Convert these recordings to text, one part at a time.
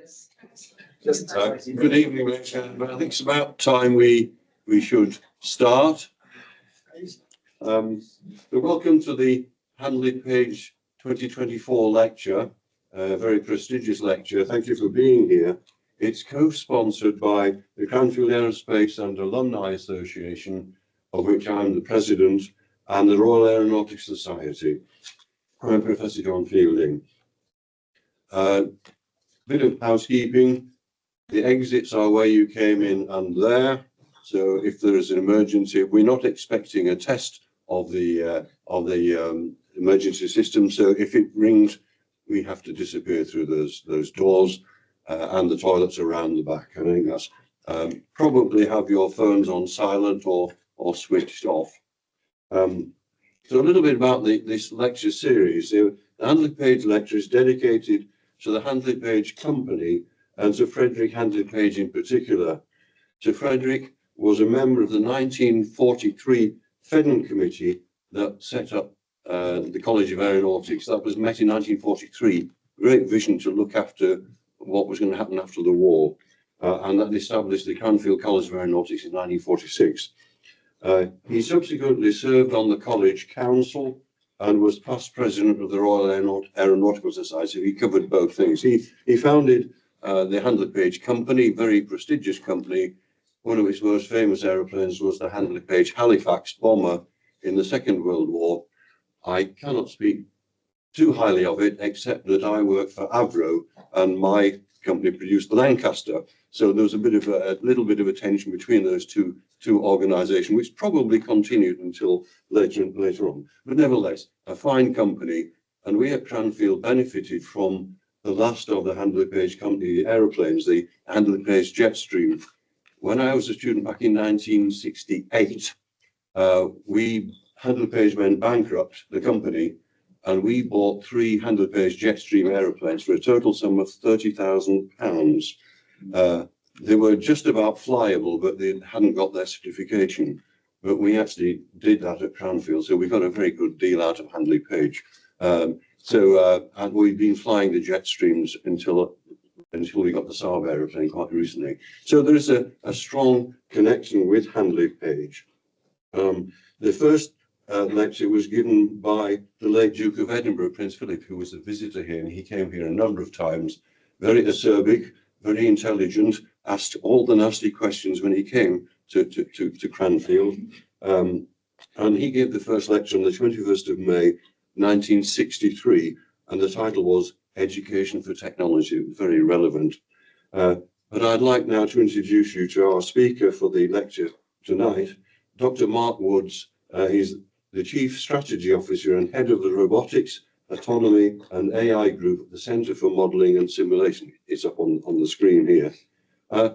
Good evening, ladies and gentlemen. I think it's about time we should start. Welcome to the Handley Page 2024 lecture, a very prestigious lecture. Thank you for being here. It's co-sponsored by the Cranfield Aerospace and Alumni Association, of which I'm the president, and the Royal Aeronautics Society. I'm Professor John Fielding. Bit of housekeeping. The exits are where you came in and there. So if there is an emergency, we're not expecting a test of the emergency system. So if it rings, we have to disappear through those doors, and the toilets around the back. I think that's probably have your phones on silent or switched off. So a little bit about this lecture series. The Handley Page lecture is dedicated to the Handley Page company and to Frederick Handley Page in particular. So Frederick was a member of the 1943 Fedden Committee that set up the College of Aeronautics. That was met in 1943. Great vision to look after what was going to happen after the war. And that established the Cranfield College of Aeronautics in 1946. He subsequently served on the College Council and was past president of the Royal Aeronautical Society. He covered both things. He founded the Handley Page company, very prestigious company. One of its most famous aeroplanes was the Handley Page Halifax bomber in the Second World War. I cannot speak too highly of it, except that I work for Avro and my company produced the Lancaster. So there was a little bit of a tension between those two organisations, which probably continued until later on. But nevertheless, a fine company, and we at Cranfield benefited from the last of the Handley Page company aeroplanes, the Handley Page Jetstream. When I was a student back in 1968, Handley Page went bankrupt, the company, and we bought 3 Handley Page Jetstream aeroplanes for a total sum of £30,000. They were just about flyable, but they hadn't got their certification. But we actually did that at Cranfield, so we got a very good deal out of Handley Page. And we've been flying the Jetstreams until we got the Saab aeroplane quite recently. So there is a strong connection with Handley Page. The first lecture was given by the late Duke of Edinburgh, Prince Philip, who was a visitor here, and he came here a number of times. Very acerbic, very intelligent, asked all the nasty questions when he came to Cranfield. And he gave the first lecture on the 21st of May, 1963, and the title was Education for Technology, very relevant. But I'd like now to introduce you to our speaker for the lecture tonight, Dr. Mark Woods. He's the Chief Strategy Officer and Head of the Robotics, Autonomy and AI Group at the Centre for Modelling and Simulation. It's up on the screen here.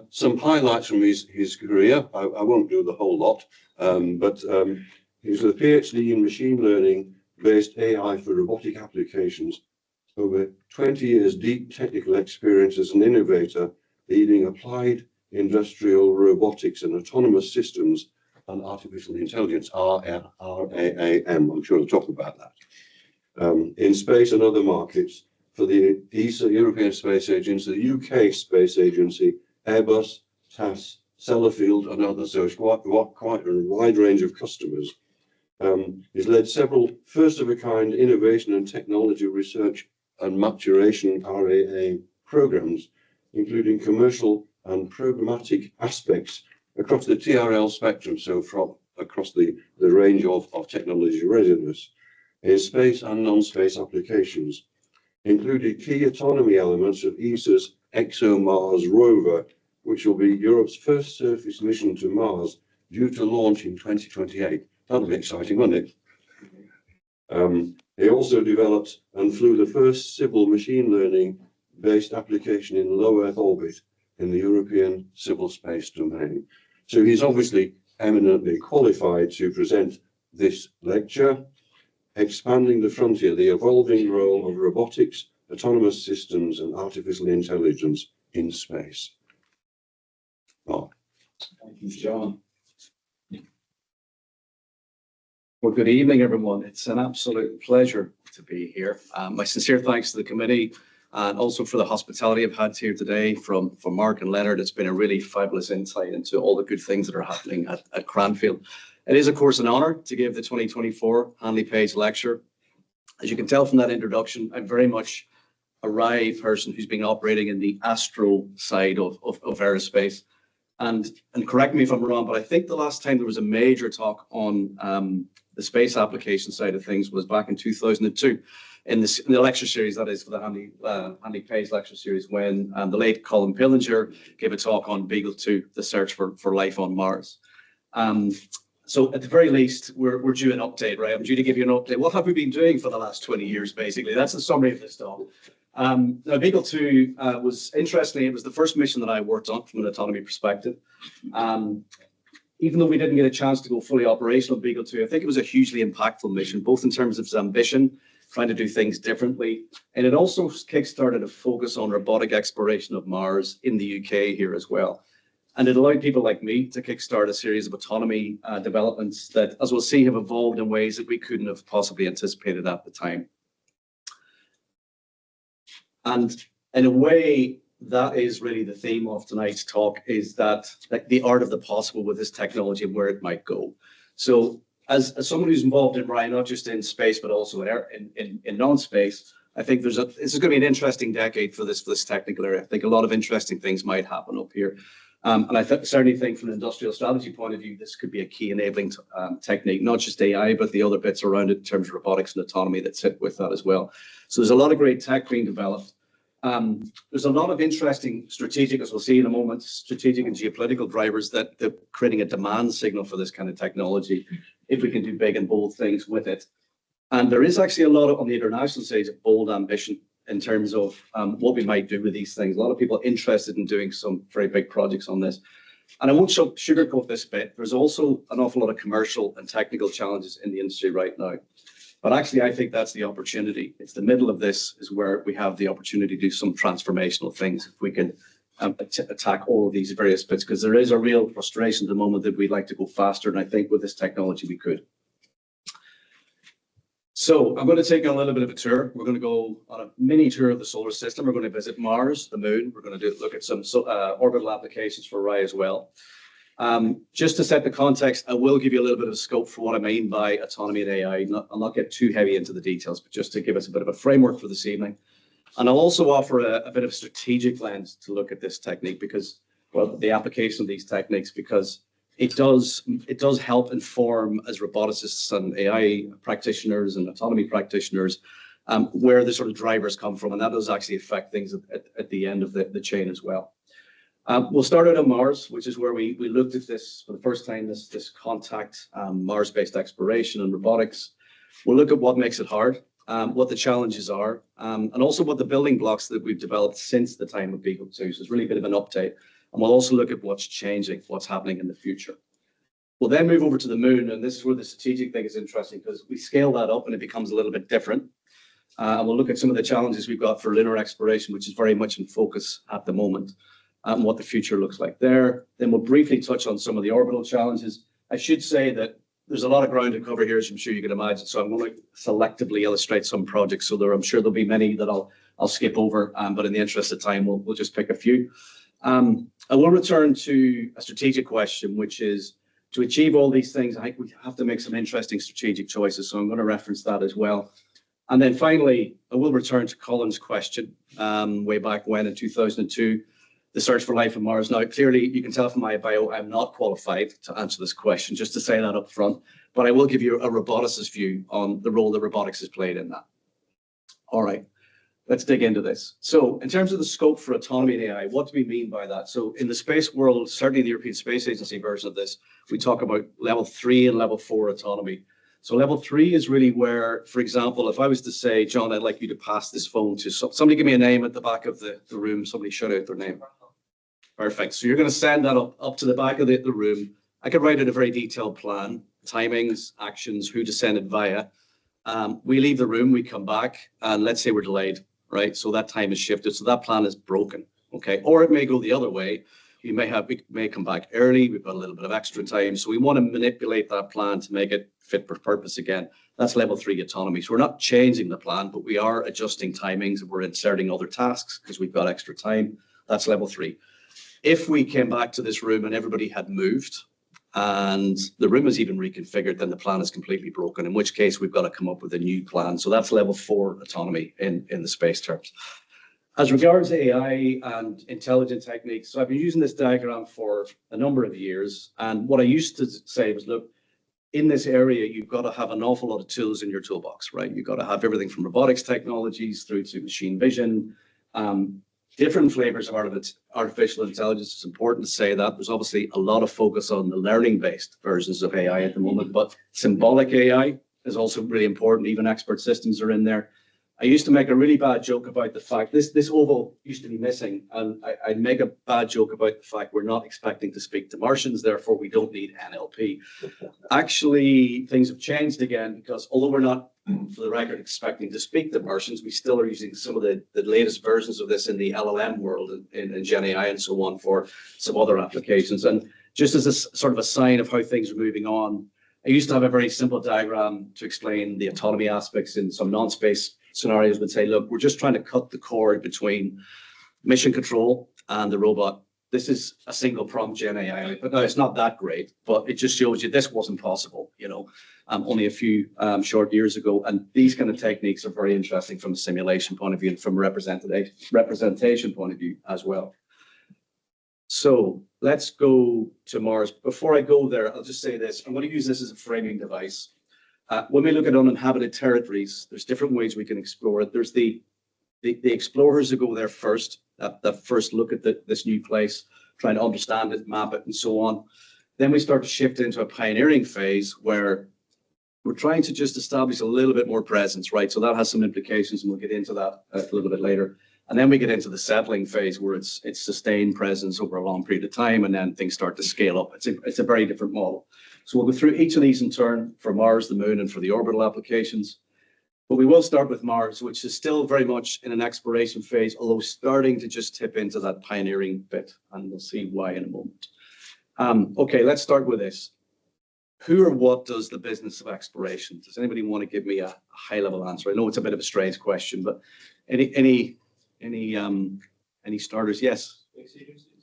Some highlights from his career. I won't do the whole lot, but he's a PhD in machine learning-based AI for robotic applications. Over 20 years deep technical experience as an innovator, leading applied industrial robotics and autonomous systems and artificial intelligence, RAAM. I'm sure we'll talk about that. In space and other markets for the ESA, European Space Agency, the UK Space Agency, Airbus, TAS, Sellafield, and others. So it's quite a wide range of customers. He's led several first-of-a-kind innovation and technology research and maturation RAA programs, including commercial and programmatic aspects across the TRL spectrum, so from across the range of technology readiness in space and non-space applications, including key autonomy elements of ESA's ExoMars rover, which will be Europe's first surface mission to Mars, due to launch in 2028. That'll be exciting, won't it? He also developed and flew the first civil machine learning-based application in low Earth orbit in the European civil space domain. So he's obviously eminently qualified to present this lecture, Expanding the Frontier, the Evolving Role of Robotics, Autonomous Systems and Artificial Intelligence in Space. Mark. Thank you, John. Well, good evening, everyone. It's an absolute pleasure to be here. My sincere thanks to the committee and also for the hospitality I've had here today from Mark and Leonard. It's been a really fabulous insight into all the good things that are happening at Cranfield. It is, of course, an honour to give the 2024 Handley Page Lecture. As you can tell from that introduction, I'm very much a RAAI person who's been operating in the astro side of aerospace. And correct me if I'm wrong, but I think the last time there was a major talk on the space application side of things was back in 2002 in the lecture series, that is for the Handley Page lecture series, when the late Colin Pillinger gave a talk on Beagle 2, the search for life on Mars. So at the very least, we're due an update, right? I'm due to give you an update. What have we been doing for the last 20 years, basically? That's the summary of this talk. Now, Beagle 2 was, interestingly, it was the first mission that I worked on from an autonomy perspective. Even though we didn't get a chance to go fully operational with Beagle 2, I think it was a hugely impactful mission, both in terms of its ambition, trying to do things differently. And it also kickstarted a focus on robotic exploration of Mars in the UK here as well. And it allowed people like me to kickstart a series of autonomy developments that, as we'll see, have evolved in ways that we couldn't have possibly anticipated at the time. And in a way, that is really the theme of tonight's talk, is that like the art of the possible with this technology and where it might go. So as someone who's involved in RAAI, not just in space, but also in non-space, I think this is going to be an interesting decade for this technical area. I think a lot of interesting things might happen up here. And I certainly think from an industrial strategy point of view, this could be a key enabling technique, not just AI, but the other bits around it in terms of robotics and autonomy that sit with that as well. So there's a lot of great tech being developed. There's a lot of interesting strategic, as we'll see in a moment, strategic and geopolitical drivers that creating a demand signal for this kind of technology, if we can do big and bold things with it. And there is actually a lot of, on the international stage, of bold ambition in terms of what we might do with these things. A lot of people interested in doing some very big projects on this. And I won't sugarcoat this bit. There's also an awful lot of commercial and technical challenges in the industry right now. But actually, I think that's the opportunity. It's the middle of this is where we have the opportunity to do some transformational things if we can attack all of these various bits, because there is a real frustration at the moment that we'd like to go faster. And I think with this technology, we could. So I'm going to take a little bit of a tour. We're going to go on a mini tour of the solar system. We're going to visit Mars, the moon. We're going to look at some orbital applications for RAAI as well. Just to set the context, I will give you a little bit of scope for what I mean by autonomy and AI. I'll not get too heavy into the details, but just to give us a bit of a framework for this evening. And I'll also offer a bit of strategic lens to look at this technique because, well, the application of these techniques, because it does help inform as roboticists and AI practitioners and autonomy practitioners where the sort of drivers come from. And that does actually affect things at the end of the chain as well. We'll start out on Mars, which is where we looked at this for the first time, this contact Mars-based exploration and robotics. We'll look at what makes it hard, what the challenges are, and also what the building blocks that we've developed since the time of Beagle 2. So it's really a bit of an update. And we'll also look at what's changing, what's happening in the future. We'll then move over to the moon, and this is where the strategic thing is interesting because we scale that up and it becomes a little bit different. And we'll look at some of the challenges we've got for lunar exploration, which is very much in focus at the moment, and what the future looks like there. Then we'll briefly touch on some of the orbital challenges. I should say that there's a lot of ground to cover here, as I'm sure you can imagine. So I'm going to selectively illustrate some projects. So I'm sure there'll be many that I'll skip over, but in the interest of time, we'll just pick a few. I will return to a strategic question, which is to achieve all these things, I think we have to make some interesting strategic choices. So I'm going to reference that as well. And then finally, I will return to Colin's question way back when in 2002, the search for life on Mars. Now, clearly, you can tell from my bio, I'm not qualified to answer this question, just to say that up front. But I will give you a roboticist view on the role that robotics has played in that. All right. Let's dig into this. So in terms of the scope for autonomy and AI, what do we mean by that? So in the space world, certainly the European Space Agency version of this, we talk about level 3 and level 4 autonomy. So level 3 is really where, for example, if I was to say, John, I'd like you to pass this phone to somebody, give me a name at the back of the room. Somebody shout out their name. Perfect. So you're going to send that up to the back of the room. I could write out a very detailed plan, timings, actions, who to send it via. We leave the room, we come back, and let's say we're delayed. Right, so that time is shifted, so that plan is broken, okay? Or it may go the other way, we may come back early. We've got a little bit of extra time. So we want to manipulate that plan to make it fit for purpose again. That's level 3 autonomy. So we're not changing the plan, but we are adjusting timings and we're inserting other tasks because we've got extra time. That's level 3. If we came back to this room and everybody had moved and the room is even reconfigured, then the plan is completely broken, in which case we've got to come up with a new plan. So that's level 4 autonomy in the space terms. As regards AI and intelligent techniques, so I've been using this diagram for a number of years. And what I used to say was, look, in this area, you've got to have an awful lot of tools in your toolbox, right? You've got to have everything from robotics technologies through to machine vision, different flavors of artificial intelligence. It's important to say that there's obviously a lot of focus on the learning-based versions of AI at the moment, but symbolic AI is also really important. Even expert systems are in there. I used to make a really bad joke about the fact this oval used to be missing, and I'd make a bad joke about the fact we're not expecting to speak to Martians, therefore we don't need NLP. Actually, things have changed again because although we're not, for the record, expecting to speak to Martians, we still are using some of the latest versions of this in the LLM world, in Gen AI and so on, for some other applications. And just as a sort of a sign of how things are moving on, I used to have a very simple diagram to explain the autonomy aspects in some non-space scenarios. Would say, look, we're just trying to cut the cord between mission control and the robot. This is a single prompt Gen AI, but no, it's not that great, but it just shows you this wasn't possible, only a few short years ago. And these kind of techniques are very interesting from a simulation point of view and from a representation point of view as well. So let's go to Mars. Before I go there, I'll just say this. I'm going to use this as a framing device. When we look at uninhabited territories, there's different ways we can explore it. There's the explorers who go there first, that first look at this new place, trying to understand it, map it, and so on. Then we start to shift into a pioneering phase where we're trying to just establish a little bit more presence, right? So that has some implications, and we'll get into that a little bit later. And then we get into the settling phase where it's sustained presence over a long period of time, and then things start to scale up. It's a very different model. So we'll go through each of these in turn for Mars, the Moon, and for the orbital applications. But we will start with Mars, which is still very much in an exploration phase, although starting to just tip into that pioneering bit, and we'll see why in a moment. Okay, let's start with this. Who or what does the business of exploration? Does anybody want to give me a high-level answer? I know it's a bit of a strange question, but any starters? Yes.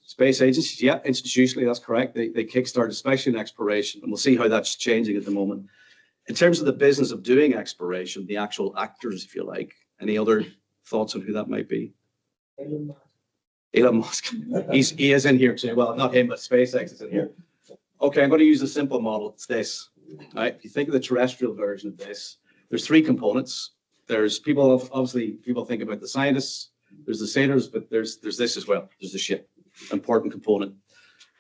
Space agencies, yeah, institutionally, that's correct. They kickstart, especially in exploration, and we'll see how that's changing at the moment. In terms of the business of doing exploration, the actual actors, if you like, any other thoughts on who that might be? Elon Musk. He is in here too. Well, not him, but SpaceX is in here. Okay, I'm going to use a simple model. It's this. All right, if you think of the terrestrial version of this, there's 3 components. There's people, obviously, people think about the scientists. There's the sailors, but there's this as well. There's the ship. Important component.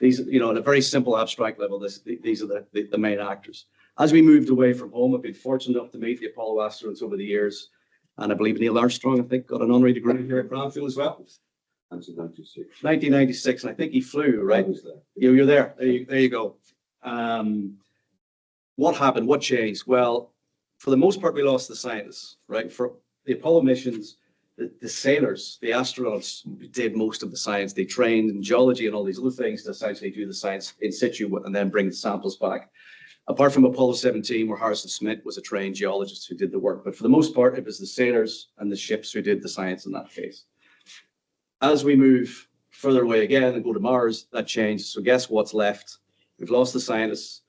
These, at a very simple abstract level, these are the main actors. As we moved away from home, I've been fortunate enough to meet the Apollo astronauts over the years, and I believe Neil Armstrong, I think, got an honorary degree here at Cranfield as well. 1996, and I think he flew, right? You're there. There you go. What happened? What changed? Well, for the most part, we lost the scientists, right? For the Apollo missions, the sailors, the astronauts did most of the science. They trained in geology and all these other things to essentially do the science in situ and then bring the samples back. Apart from Apollo 17, where Harrison Smith was a trained geologist who did the work. But for the most part, it was the sailors and the ships who did the science in that case. As we move further away again and go to Mars, that changed. So guess what's left? We've lost the scientists.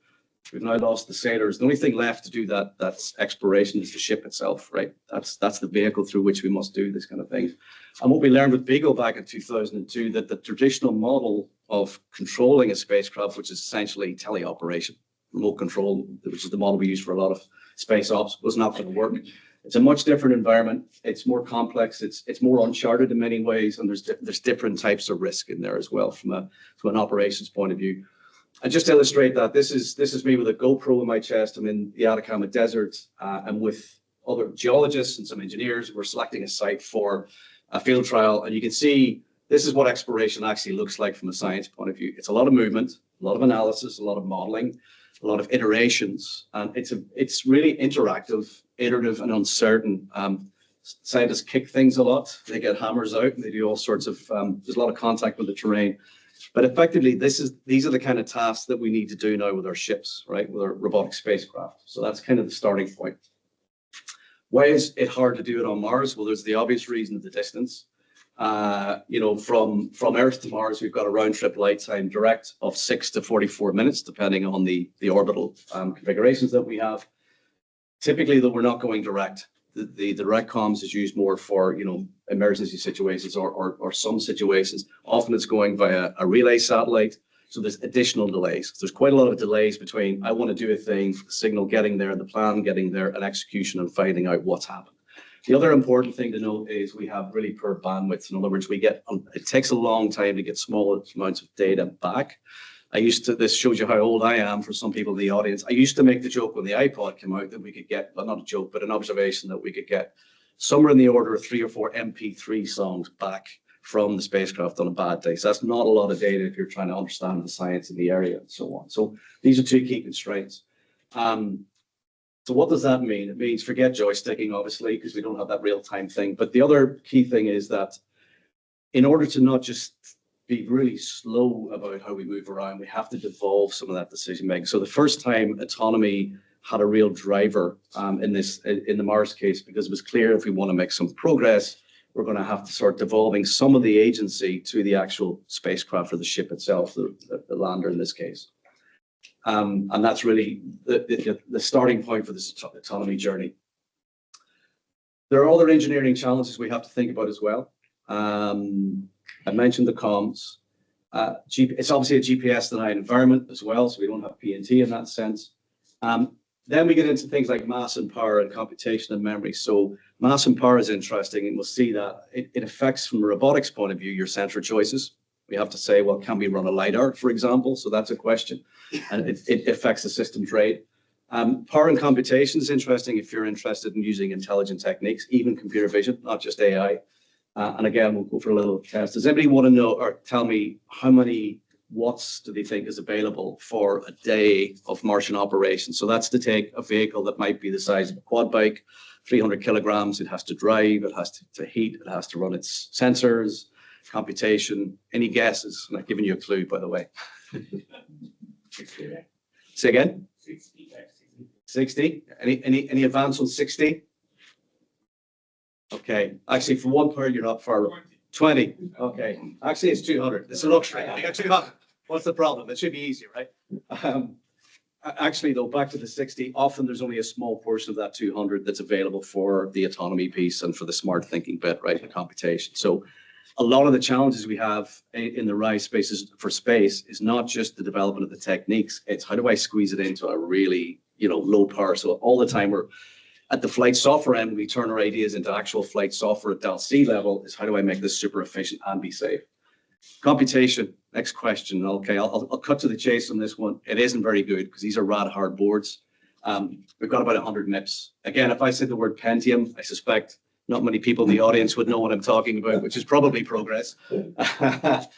We've now lost the sailors. The only thing left to do that's exploration is the ship itself, right? That's the vehicle through which we must do this kind of thing. And what we learned with Beagle back in 2002, that the traditional model of controlling a spacecraft, which is essentially teleoperation, remote control, which is the model we use for a lot of space ops, was not going to work. It's a much different environment. It's more complex. It's more uncharted in many ways, and there's different types of risk in there as well from an operations point of view. And just to illustrate that, this is me with a GoPro in my chest. I'm in the Atacama Desert, and with other geologists and some engineers. We're selecting a site for a field trial, and you can see this is what exploration actually looks like from a science point of view. It's a lot of movement, a lot of analysis, a lot of modeling, a lot of iterations, and it's really interactive, iterative, and uncertain. Scientists kick things a lot. They get hammers out, and they do all sorts of. There's a lot of contact with the terrain. But effectively, these are the kind of tasks that we need to do now with our ships, right? With our robotic spacecraft. So that's kind of the starting point. Why is it hard to do it on Mars? Well, there's the obvious reason of the distance. From Earth to Mars, we've got a round trip light time direct of 6 to 44 minutes, depending on the orbital configurations that we have. Typically, though, we're not going direct. The direct comms is used more for, emergency situations or some situations. Often it's going via a relay satellite. So there's additional delays. There's quite a lot of delays between I want to do a thing, the signal getting there, the plan getting there, and execution and finding out what's happened. The other important thing to note is we have really poor bandwidth. In other words, it takes a long time to get small amounts of data back. This shows you how old I am for some people in the audience. I used to make the joke when the iPod came out that we could get, well, not a joke, but an observation that we could get somewhere in the order of 3 or 4 MP3 songs back from the spacecraft on a bad day. So that's not a lot of data if you're trying to understand the science in the area and so on. So these are 2 key constraints. So what does that mean? It means forget joysticking, obviously, because we don't have that real-time thing. But the other key thing is that in order to not just be really slow about how we move around, we have to devolve some of that decision making. So the first time autonomy had a real driver in the Mars case, because it was clear if we want to make some progress, we're going to have to start devolving some of the agency to the actual spacecraft or the ship itself, the lander in this case. And that's really the starting point for this autonomy journey. There are other engineering challenges we have to think about as well. I mentioned the comms. It's obviously a GPS-denied environment as well, so we don't have PNT in that sense. Then we get into things like mass and power and computation and memory. So mass and power is interesting, and we'll see that it affects, from a robotics point of view, your sensor choices. We have to say, well, can we run a LiDAR, for example? So that's a question. And it affects the system trade. Power and computation is interesting if you're interested in using intelligent techniques, even computer vision, not just AI. And again, we'll go for a little test. Does anybody want to know or tell me how many watts do they think is available for a day of Martian operation? So that's to take a vehicle that might be the size of a quad bike, 300 kilograms. It has to drive, it has to heat, it has to run its sensors, computation. Any guesses? I'm not giving you a clue, by the way. Say again? 60. Any advance on 60? Okay. Actually, for one part, you're not far. 20. Okay. Actually, it's 200. It's a luxury. I got 200. What's the problem? It should be easier, right? Actually, though, back to the 60, often there's only a small portion of that 200 that's available for the autonomy piece and for the smart thinking bit, right? The computation. So a lot of the challenges we have in the RAAI spaces for space is not just the development of the techniques. It's how do I squeeze it into a really, low power. So all the time we're at the flight software end, we turn our ideas into actual flight software at Del-C level is how do I make this super efficient and be safe? Computation, next question. Okay, I'll cut to the chase on this one. It isn't very good because these are rad hard boards. We've got about 100 MIPS. Again, if I said the word Pentium, I suspect not many people in the audience would know what I'm talking about, which is probably progress. But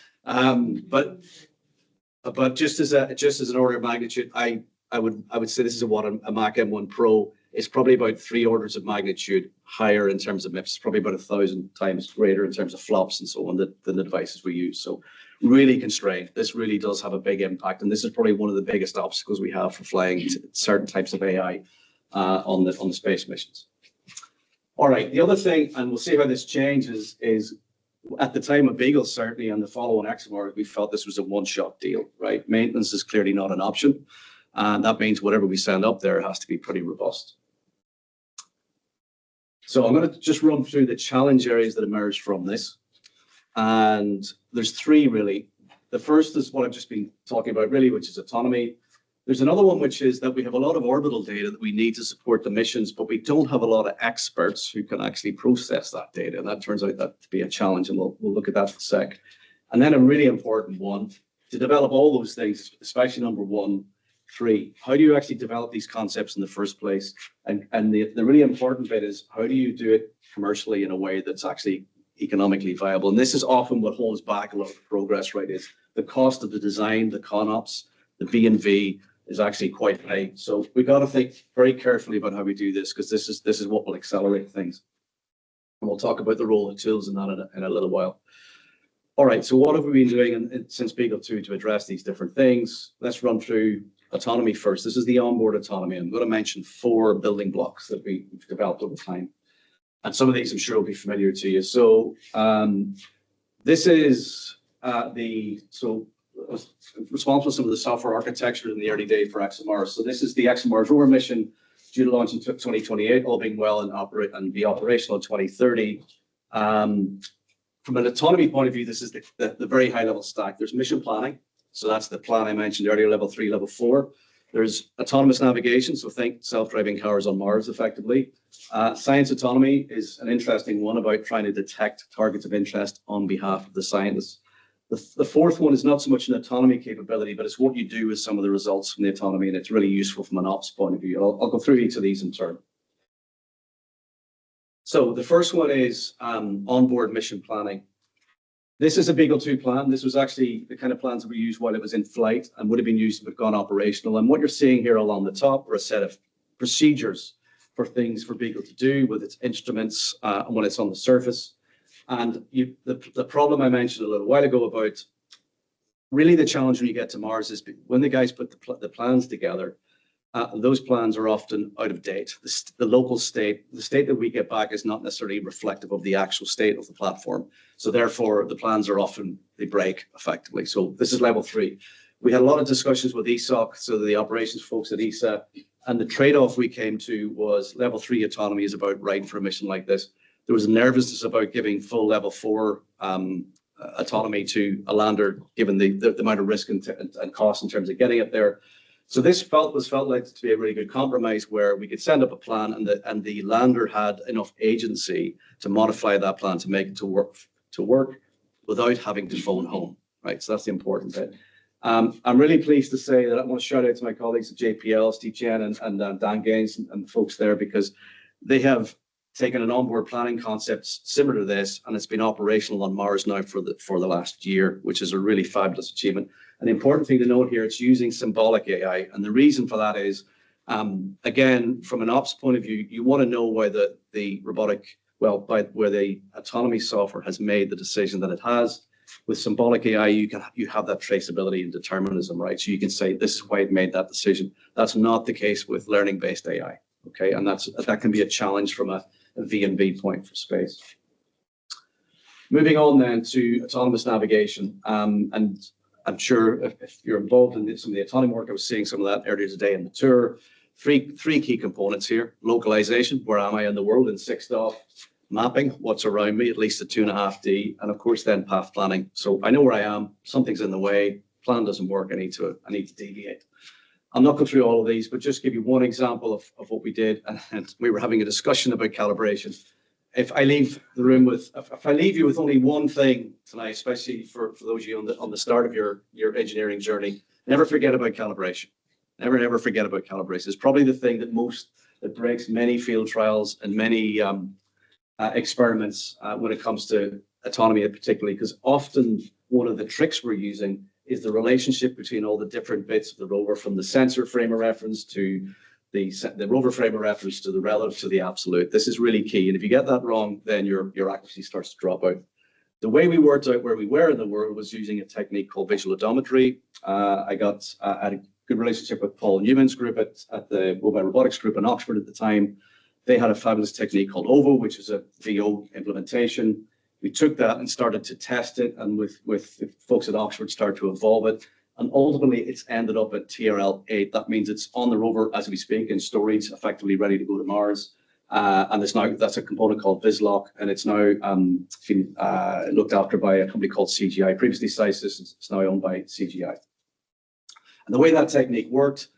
just as an order of magnitude, I would say this is what a Mac M1 Pro is probably about 3 orders of magnitude higher in terms of MIPS. It's probably about 1,000 times greater in terms of flops and so on than the devices we use. So really constrained. This really does have a big impact, and this is probably one of the biggest obstacles we have for flying certain types of AI on the space missions. All right, the other thing, and we'll see how this changes, is at the time of Beagle, certainly, and the follow-on XMR, we felt this was a one-shot deal, right? Maintenance is clearly not an option, and that means whatever we send up there has to be pretty robust. So I'm going to just run through the challenge areas that emerged from this, and there's 3 really. The first is what I've just been talking about, really, which is autonomy. There's another one, which is that we have a lot of orbital data that we need to support the missions, but we don't have a lot of experts who can actually process that data. And that turns out that to be a challenge, and we'll look at that in a sec. And then a really important one, to develop all those things, especially number 1, 3, how do you actually develop these concepts in the first place? And the really important bit is how do you do it commercially in a way that's actually economically viable? And this is often what holds back a lot of progress, right? Is the cost of the design, the ConOps, the V&V, is actually quite high. So we've got to think very carefully about how we do this, because this is what will accelerate things. And we'll talk about the role of tools in that in a little while. All right, so what have we been doing since Beagle 2 to address these different things? Let's run through autonomy first. This is the onboard autonomy. I'm going to mention 4 building blocks that we've developed over time. And some of these I'm sure will be familiar to you. So this is responsible for some of the software architecture in the early days for ExoMars. So this is the ExoMars rover mission due to launch in 2028, all being well and be operational in 2030. From an autonomy point of view, this is the very high level stack. There's mission planning. So that's the plan I mentioned earlier, level 3, level 4. There's autonomous navigation. So think self-driving cars on Mars effectively. Science autonomy is an interesting one about trying to detect targets of interest on behalf of the scientists. The fourth one is not so much an autonomy capability, but it's what you do with some of the results from the autonomy. And it's really useful from an ops point of view. I'll go through each of these in turn. So the first one is onboard mission planning. This is a Beagle 2 plan. This was actually the kind of plans that we used while it was in flight and would have been used if it gone operational. And what you're seeing here along the top are a set of procedures for things for Beagle to do with its instruments and when it's on the surface. And the problem I mentioned a little while ago about really the challenge when you get to Mars is when the guys put the plans together, those plans are often out of date. The local state, the state that we get back is not necessarily reflective of the actual state of the platform. So therefore, the plans are often, they break effectively. So this is level 3. We had a lot of discussions with ESOC, so the operations folks at ESA, and the trade-off we came to was level 3 autonomy is about right for a mission like this. There was a nervousness about giving full level 4 autonomy to a lander, given the amount of risk and cost in terms of getting it there. So this felt like to be a really good compromise where we could send up a plan and the lander had enough agency to modify that plan to make it to work without having to phone home, right? So that's the important bit. I'm really pleased to say that I want to shout out to my colleagues at JPL, Steve Chen and Dan Gaines and the folks there, because they have taken an onboard planning concept similar to this, and it's been operational on Mars now for the last year, which is a really fabulous achievement. And the important thing to note here, it's using symbolic AI. And the reason for that is, again, from an ops point of view, you want to know why the robotic, where the autonomy software has made the decision that it has. With symbolic AI, you have that traceability and determinism, right? So you can say, this is why it made that decision. That's not the case with learning-based AI, okay? And that can be a challenge from a V&V point for space. Moving on then to autonomous navigation. And I'm sure if you're involved in some of the autonomy work, I was seeing some of that earlier today in the tour. Three key components here: localization, where am I in the world in 6DoF, mapping, what's around me, at least at 2.5D, and of course then path planning. So I know where I am, something's in the way, plan doesn't work, I need to deviate. I'll not go through all of these, but just give you one example of what we did. And we were having a discussion about calibration. If I leave you with only one thing tonight, especially for those of you on the start of your engineering journey, never forget about calibration. Never forget about calibration. It's probably the thing that breaks many field trials and many experiments when it comes to autonomy, particularly, because often one of the tricks we're using is the relationship between all the different bits of the rover, from the sensor frame of reference to the rover frame of reference to the relative to the absolute. This is really key. And if you get that wrong, then your accuracy starts to drop out. The way we worked out where we were in the world was using a technique called visual odometry. I had a good relationship with Paul Newman's group at the Mobile Robotics group in Oxford at the time. They had a fabulous technique called OVO, which is a VO implementation. We took that and started to test it, and with folks at Oxford started to evolve it. And ultimately, it's ended up at TRL-8. That means it's on the rover as we speak in storage, effectively ready to go to Mars. And that's a component called VisLock, and it's now been looked after by a company called CGI. Previously, SciSys, it's now owned by CGI. And the way that technique worked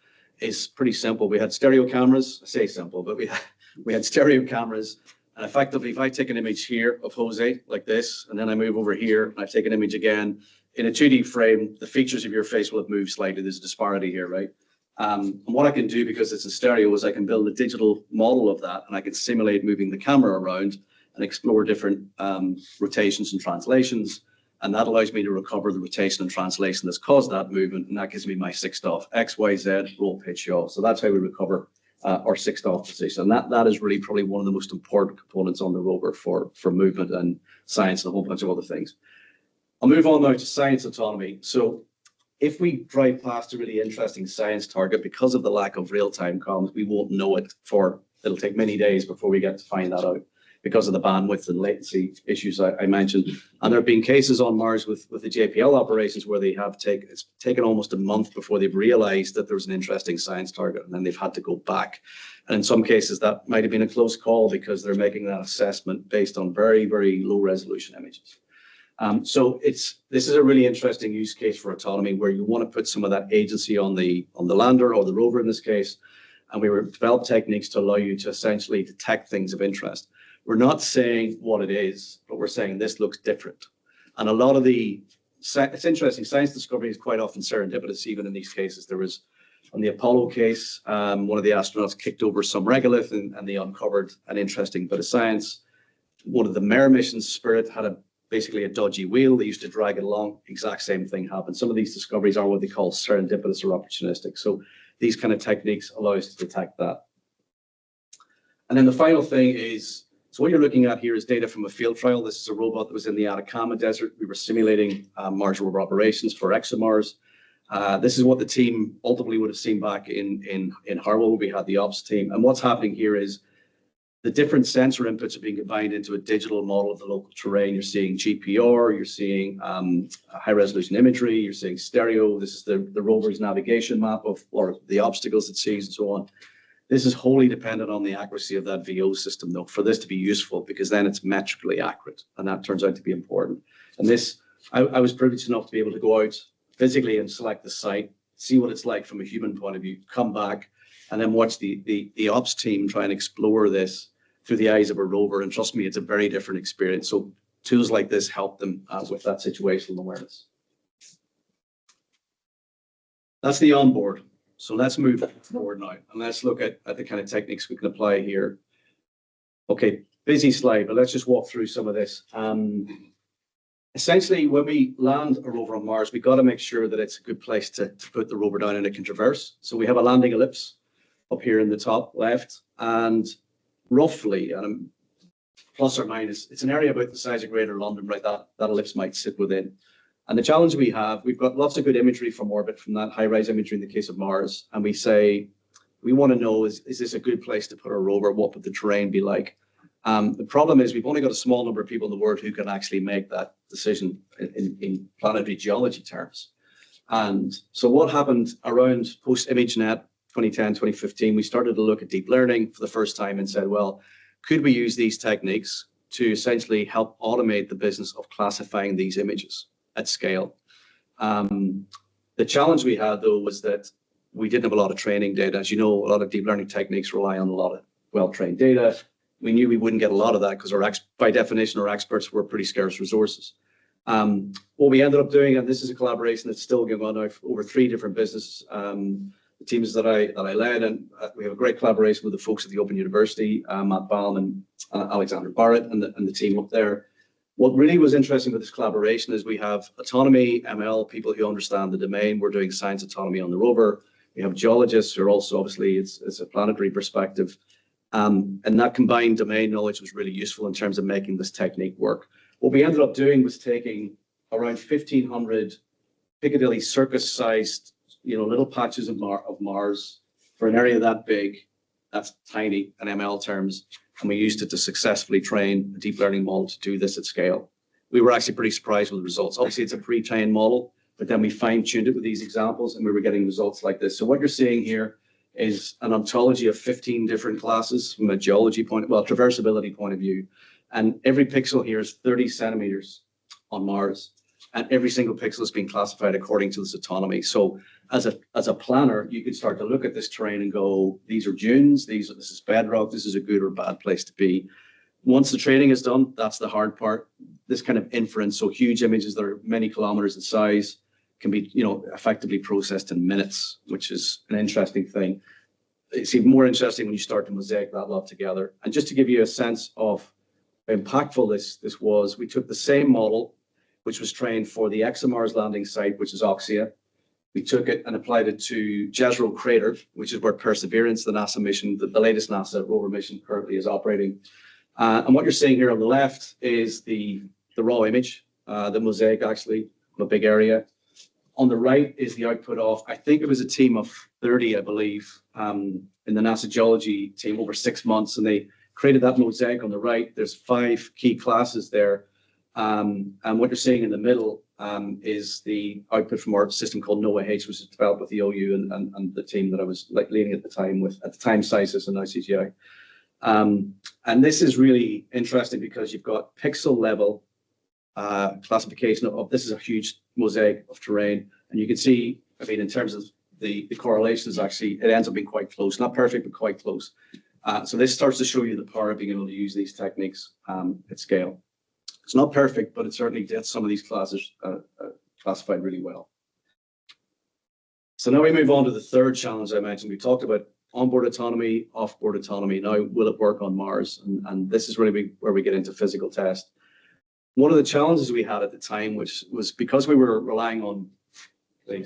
is pretty simple. We had stereo cameras. I say simple, but we had stereo cameras. And effectively, if I take an image here of Jose like this, and then I move over here, and I take an image again, in a 2D frame, the features of your face will have moved slightly. There's a disparity here, right? And what I can do, because it's in stereo, is I can build a digital model of that, and I can simulate moving the camera around and explore different rotations and translations. And that allows me to recover the rotation and translation that's caused that movement, and that gives me my 6DoF, X, Y, Z, roll, pitch, yaw. So that's how we recover our 6DoF position. And that is really probably one of the most important components on the rover for movement and science and a whole bunch of other things. I'll move on now to science autonomy. So if we drive past a really interesting science target, because of the lack of real-time comms, we won't know it it'll take many days before we get to find that out because of the bandwidth and latency issues I mentioned. And there have been cases on Mars with the JPL operations where it's taken almost a month before they've realized that there was an interesting science target, and then they've had to go back. And in some cases, that might have been a close call because they're making that assessment based on very, very low resolution images. So this is a really interesting use case for autonomy where you want to put some of that agency on the lander or the rover in this case. And we developed techniques to allow you to essentially detect things of interest. We're not saying what it is, but we're saying this looks different. And a lot of it's interesting, science discovery is quite often serendipitous, even in these cases. There was, on the Apollo case, one of the astronauts kicked over some regolith and they uncovered an interesting bit of science. One of the Mir missions, Spirit, had basically a dodgy wheel. They used to drag it along. Exact same thing happened. Some of these discoveries are what they call serendipitous or opportunistic. So these kind of techniques allow us to detect that. And then the final thing is, so what you're looking at here is data from a field trial. This is a robot that was in the Atacama Desert. We were simulating Mars rover operations for ExoMars. This is what the team ultimately would have seen back in Harwell. We had the ops team. And what's happening here is the different sensor inputs are being combined into a digital model of the local terrain. You're seeing GPR, you're seeing high resolution imagery, you're seeing stereo. This is the rover's navigation map or the obstacles it sees and so on. This is wholly dependent on the accuracy of that VO system, though, for this to be useful, because then it's metrically accurate, and that turns out to be important. And this, I was privileged enough to be able to go out physically and select the site, see what it's like from a human point of view, come back, and then watch the ops team try and explore this through the eyes of a rover. And trust me, it's a very different experience. So tools like this help them with that situational awareness. That's the onboard. So let's move forward now, and let's look at the kind of techniques we can apply here. Okay, busy slide, but let's just walk through some of this. Essentially, when we land a rover on Mars, we got to make sure that it's a good place to put the rover down and it can traverse. So we have a landing ellipse up here in the top left, and roughly, plus or minus, it's an area about the size of Greater London, right? That ellipse might sit within. And the challenge we've got lots of good imagery from orbit, from that high-res imagery in the case of Mars. And we say, we want to know, is this a good place to put a rover? What would the terrain be like? The problem is we've only got a small number of people in the world who can actually make that decision in planetary geology terms. And so what happened around post-ImageNet 2010, 2015, we started to look at deep learning for the first time and said, well, could we use these techniques to essentially help automate the business of classifying these images at scale? The challenge we had, though, was that we didn't have a lot of training data. As you know, a lot of deep learning techniques rely on a lot of well-trained data. We knew we wouldn't get a lot of that because by definition, our experts were pretty scarce resources. What we ended up doing, and this is a collaboration that's still going on now over 3 different businesses, the teams that I led, and we have a great collaboration with the folks at the Open University, Matt Baum and Alexander Barrett and the team up there. What really was interesting with this collaboration is we have autonomy, ML, people who understand the domain. We're doing science autonomy on the rover. We have geologists who are also, obviously, it's a planetary perspective. And that combined domain knowledge was really useful in terms of making this technique work. What we ended up doing was taking around 1,500 Piccadilly Circus-sized, little patches of Mars for an area that big. That's tiny in ML terms. And we used it to successfully train a deep learning model to do this at scale. We were actually pretty surprised with the results. Obviously, it's a pre-trained model, but then we fine-tuned it with these examples and we were getting results like this. So what you're seeing here is an ontology of 15 different classes from a geology traversability point of view. And every pixel here is 30 centimeters on Mars. And every single pixel is being classified according to this autonomy. So as a planner, you could start to look at this terrain and go, these are dunes, this is bedrock, this is a good or bad place to be. Once the training is done, that's the hard part. This kind of inference, so huge images that are many kilometers in size, can be effectively processed in minutes, which is an interesting thing. It's even more interesting when you start to mosaic that lot together. And just to give you a sense of how impactful this was, we took the same model, which was trained for the ExoMars landing site, which is Oxia. We took it and applied it to Jezero Crater, which is where Perseverance, the NASA mission, the latest NASA rover mission, currently is operating. And what you're seeing here on the left is the raw image. the mosaic actually, a big area. On the right is the output of, I think it was a team of 30, I believe, in the NASA geology team over 6 months, and they created that mosaic on the right. There's 5 key classes there. And what you're seeing in the middle is the output from our system called NOAA, which was developed with the OU and the team that I was leading at the time with, at the time, CISIS and ICGI. And this is really interesting because you've got pixel level classification of this is a huge mosaic of terrain. And you can see, I mean, in terms of the correlations, actually, it ends up being quite close, not perfect, but quite close. So this starts to show you the power of being able to use these techniques at scale. It's not perfect, but it certainly gets some of these classes classified really well. So now we move on to the third challenge I mentioned. We talked about onboard autonomy, offboard autonomy. Now, will it work on Mars? And this is really where we get into physical test. One of the challenges we had at the time, which was because we were relying on...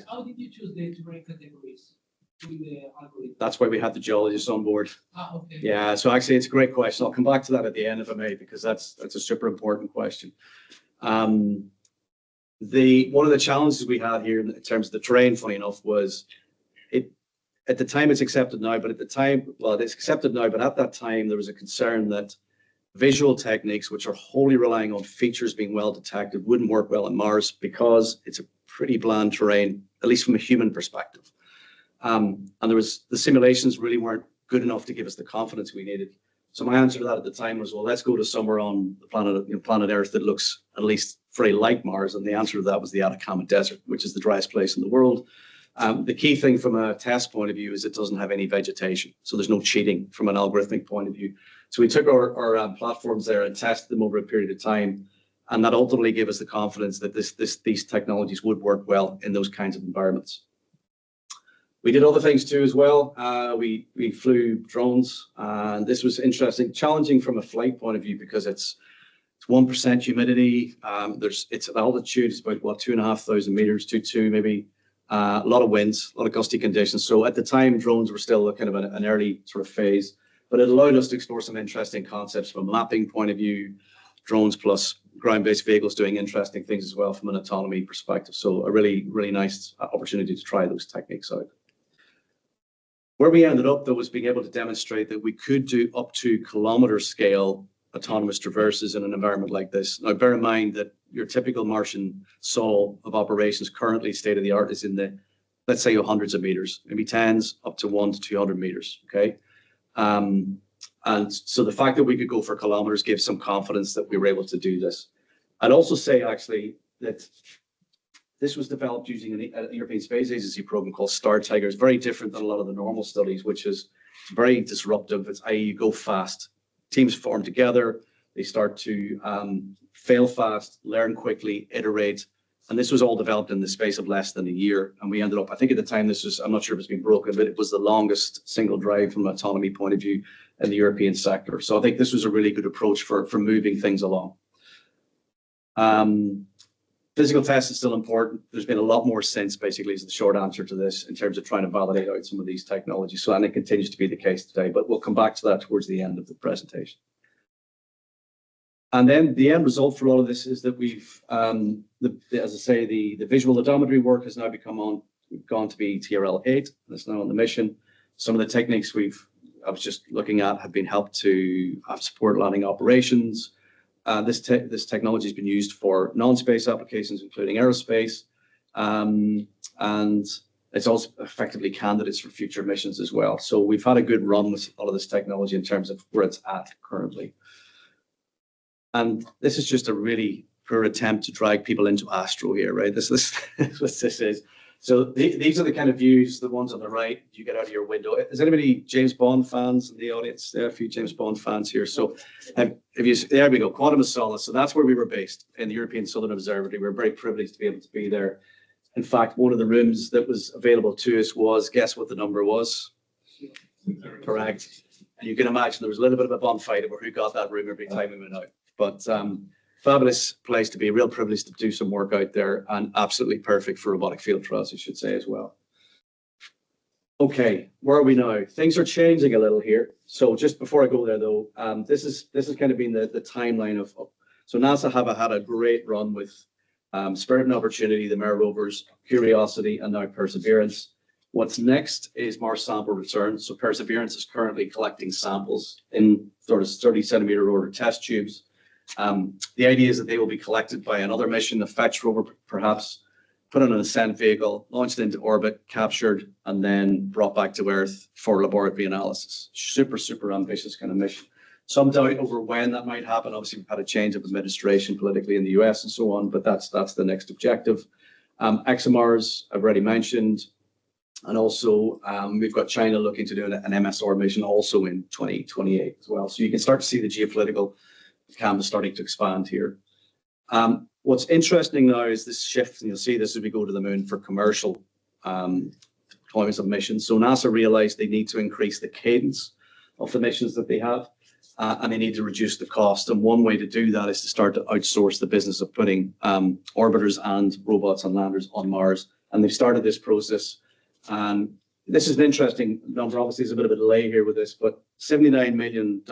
How did you choose the terrain categories? The algorithm? That's why we had the geologists on board. Okay. Yeah, so actually it's a great question. I'll come back to that at the end if I may, because that's a super important question. One of the challenges we had here in terms of the terrain, funny enough, was at the time it's accepted now, but at the time, well, it's accepted now, but at that time there was a concern that visual techniques, which are wholly relying on features being well detected, wouldn't work well on Mars because it's a pretty bland terrain, at least from a human perspective. And the simulations really weren't good enough to give us the confidence we needed. So my answer to that at the time was, well, let's go to somewhere on the planet Earth that looks at least very like Mars. And the answer to that was the Atacama Desert, which is the driest place in the world. The key thing from a test point of view is it doesn't have any vegetation. So there's no cheating from an algorithmic point of view. So we took our platforms there and tested them over a period of time. And that ultimately gave us the confidence that these technologies would work well in those kinds of environments. We did other things too as well. We flew drones, and this was interesting, challenging from a flight point of view because it's 1% humidity. It's at altitude, it's about 2,500 meters, 2 maybe. A lot of winds, a lot of gusty conditions. So at the time, drones were still kind of an early sort of phase, but it allowed us to explore some interesting concepts from a mapping point of view. Drones plus ground-based vehicles doing interesting things as well from an autonomy perspective. So a really, really nice opportunity to try those techniques out. Where we ended up, though, was being able to demonstrate that we could do up to kilometer scale autonomous traverses in an environment like this. Now, bear in mind that your typical Martian sol of operations currently state of the art is in the, let's say, hundreds of meters, maybe tens up to 100 to 200 meters. Okay. And so the fact that we could go for kilometers gave some confidence that we were able to do this. I'd also say actually that this was developed using a European Space Agency program called Star Tiger. It's very different than a lot of the normal studies, which is very disruptive. It's i.e. you go fast. Teams form together. They start to fail fast, learn quickly, iterate. And this was all developed in the space of less than a year. And we ended up, I think at the time, this was, I'm not sure if it's been broken, but it was the longest single drive from an autonomy point of view in the European sector. So I think this was a really good approach for moving things along. Physical tests is still important. There's been a lot more since, basically, is the short answer to this in terms of trying to validate out some of these technologies. So, and it continues to be the case today, but we'll come back to that towards the end of the presentation. And then the end result for all of this is that we've, as I say, the visual odometry work has now gone to be TRL 8, and it's now on the mission. Some of the techniques I was just looking at have been helped to support landing operations. This technology has been used for non-space applications, including aerospace, and it's also effectively candidates for future missions as well. So we've had a good run with all of this technology in terms of where it's at currently. And this is just a really poor attempt to drag people into astro here, right? This is what this is. So these are the kind of views, the ones on the right, you get out of your window. Is anybody James Bond fans in the audience? There are a few James Bond fans here. So there we go, Quantum of Solace. So that's where we were based in the European Southern Observatory. We're very privileged to be able to be there. In fact, one of the rooms that was available to us was, guess what the number was? Correct. And you can imagine there was a little bit of a bonfire over who got that room every time we went out. But fabulous place to be, a real privilege to do some work out there, and absolutely perfect for robotic field trials, I should say as well. Okay, where are we now? Things are changing a little here. So just before I go there though, this has kind of been the timeline of so NASA have had a great run with Spirit and Opportunity, the MER rovers, Curiosity, and now Perseverance. What's next is Mars sample return. So Perseverance is currently collecting samples in sort of 30-centimeter order test tubes. The idea is that they will be collected by another mission, the Fetch rover, perhaps put on an ascent vehicle, launched into orbit, captured, and then brought back to Earth for laboratory analysis. Super, super ambitious kind of mission. Some doubt over when that might happen. Obviously, we've had a change of administration politically in the US and so on, but that's the next objective. ExoMars, I've already mentioned. And also, we've got China looking to do an MSR mission also in 2028 as well. So you can start to see the geopolitical canvas starting to expand here. What's interesting now is this shift, and you'll see this as we go to the moon for commercial deployments of missions. So NASA realized they need to increase the cadence of the missions that they have, and they need to reduce the cost. And one way to do that is to start to outsource the business of putting orbiters and robots and landers on Mars. And they've started this process. And this is an interesting number. Obviously, there's a bit of a delay here with this, but $79 million.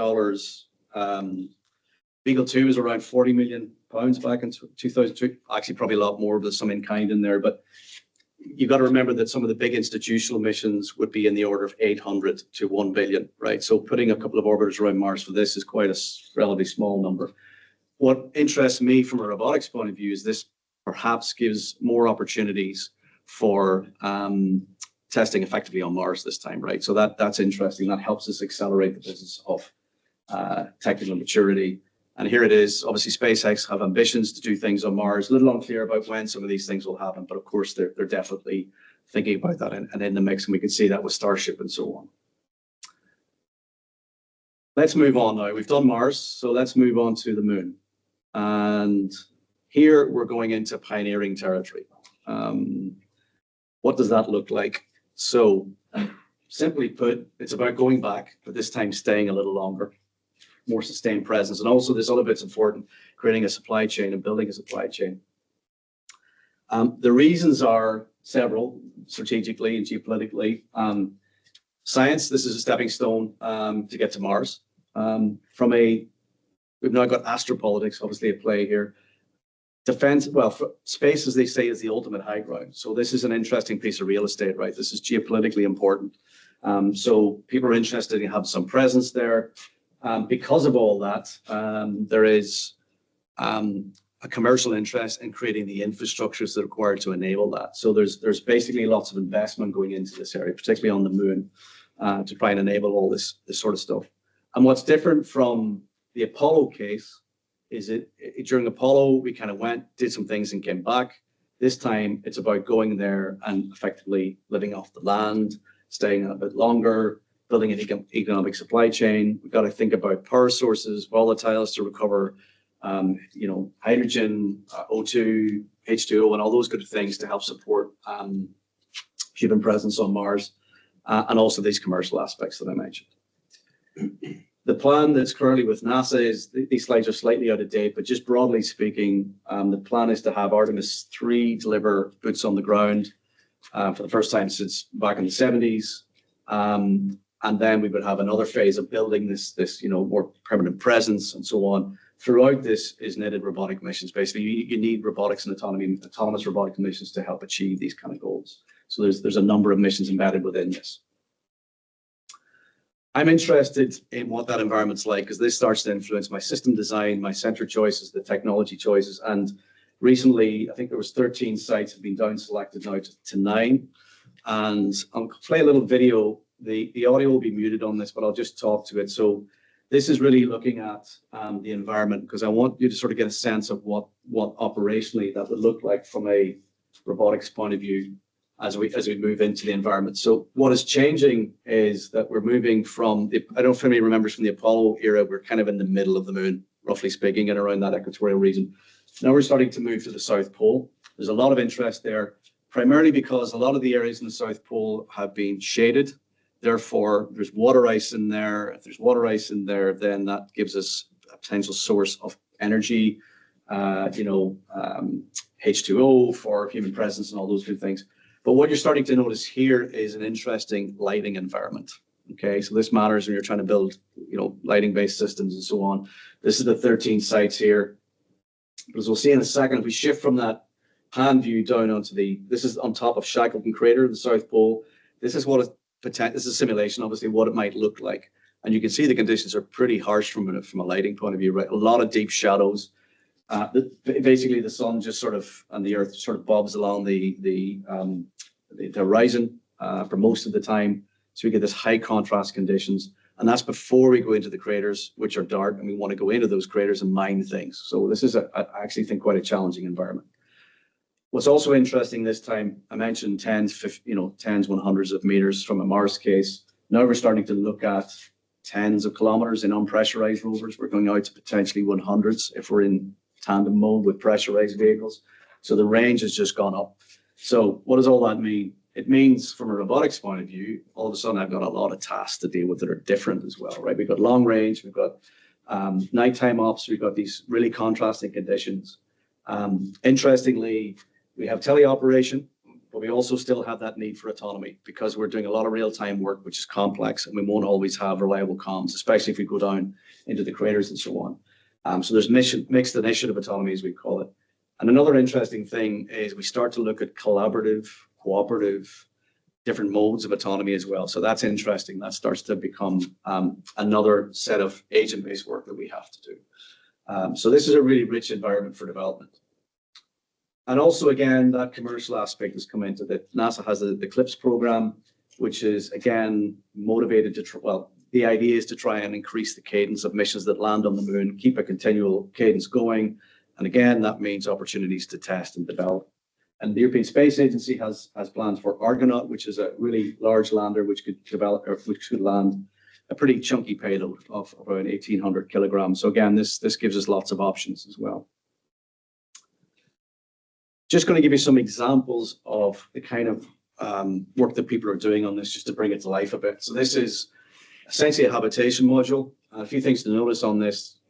Beagle 2 is around £40 million back in 2002. Actually, probably a lot more, but there's some in kind in there. But you've got to remember that some of the big institutional missions would be in the order of 800 to 1 billion, right? So putting a couple of orbiters around Mars for this is quite a relatively small number. What interests me from a robotics point of view is this perhaps gives more opportunities for testing effectively on Mars this time, right? So that's interesting. That helps us accelerate the business of technical maturity. And here it is. Obviously, SpaceX have ambitions to do things on Mars. A little unclear about when some of these things will happen, but of course, they're definitely thinking about that and in the mix, and we can see that with Starship and so on. Let's move on now. We've done Mars, so let's move on to the moon. And here we're going into pioneering territory. What does that look like? So simply put, it's about going back, but this time staying a little longer, more sustained presence. And also this other bit's important, creating a supply chain and building a supply chain. The reasons are several, strategically and geopolitically. Science, this is a stepping stone to get to Mars. We've now got astropolitics, obviously at play here. Defense, well, space, as they say, is the ultimate high ground. So this is an interesting piece of real estate, right? This is geopolitically important. So people are interested in having some presence there. Because of all that, there is a commercial interest in creating the infrastructures that are required to enable that. So there's basically lots of investment going into this area, particularly on the moon, to try and enable all this sort of stuff. And what's different from the Apollo case is during Apollo, we kind of went, did some things and came back. This time it's about going there and effectively living off the land, staying a bit longer, building an economic supply chain. We've got to think about power sources, volatiles to recover, hydrogen, O2, H2O, and all those good things to help support human presence on Mars, and also these commercial aspects that I mentioned. The plan that's currently with NASA is, these slides are slightly out of date, but just broadly speaking, the plan is to have Artemis 3 deliver boots on the ground for the first time since back in the 70s. And then we would have another phase of building this more permanent presence and so on. Throughout this is netted robotic missions. Basically, you need robotics and autonomous robotic missions to help achieve these kind of goals. So there's a number of missions embedded within this. I'm interested in what that environment's like because this starts to influence my system design, my center choices, the technology choices. And recently, I think there was 13 sites have been down selected now to 9. And I'll play a little video. The audio will be muted on this, but I'll just talk to it. So this is really looking at the environment because I want you to sort of get a sense of what operationally that would look like from a robotics point of view as we move into the environment. So what is changing is that we're moving from I don't know if anybody remembers from the Apollo era, we're kind of in the middle of the moon, roughly speaking, and around that equatorial region. Now we're starting to move to the South Pole. There's a lot of interest there, primarily because a lot of the areas in the South Pole have been shaded. Therefore, there's water ice in there. If there's water ice in there, then that gives us a potential source of energy, H2O for human presence and all those good things. But what you're starting to notice here is an interesting lighting environment. Okay, so this matters when you're trying to build, lighting-based systems and so on. This is the 13 sites here. But as we'll see in a second, if we shift from that pan view down onto this is on top of Shackleton Crater, the South Pole. This is what this is a simulation, obviously, what it might look like. And you can see the conditions are pretty harsh from a lighting point of view, right? A lot of deep shadows. Basically, the sun just sort of, and the earth sort of bobs along the horizon for most of the time. So we get this high contrast conditions. And that's before we go into the craters, which are dark, and we want to go into those craters and mine things. So this is, I actually think, quite a challenging environment. What's also interesting this time, I mentioned tens, 100s of meters from a Mars case. Now we're starting to look at tens of kilometers in unpressurized rovers. We're going out to potentially 100s if we're in tandem mode with pressurized vehicles. So the range has just gone up. So what does all that mean? It means from a robotics point of view, all of a sudden I've got a lot of tasks to deal with that are different as well, right? We've got long range, we've got nighttime ops, we've got these really contrasting conditions. Interestingly, we have teleoperation, but we also still have that need for autonomy because we're doing a lot of real-time work, which is complex, and we won't always have reliable comms, especially if we go down into the craters and so on. So there's mixed initiative autonomy, as we call it. And another interesting thing is we start to look at collaborative, cooperative, different modes of autonomy as well. So that's interesting. That starts to become another set of agent-based work that we have to do. So this is a really rich environment for development. And also, again, that commercial aspect has come into that. NASA has the CLIPS program, which is, again, motivated to, the idea is to try and increase the cadence of missions that land on the moon, keep a continual cadence going. And again, that means opportunities to test and develop. And the European Space Agency has plans for Argonaut, which is a really large lander which could develop, or which could land a pretty chunky payload of around 1,800 kilograms. So again, this gives us lots of options as well. Just going to give you some examples of the kind of work that people are doing on this, just to bring it to life a bit. So this is essentially a habitation module. A few things to notice on this: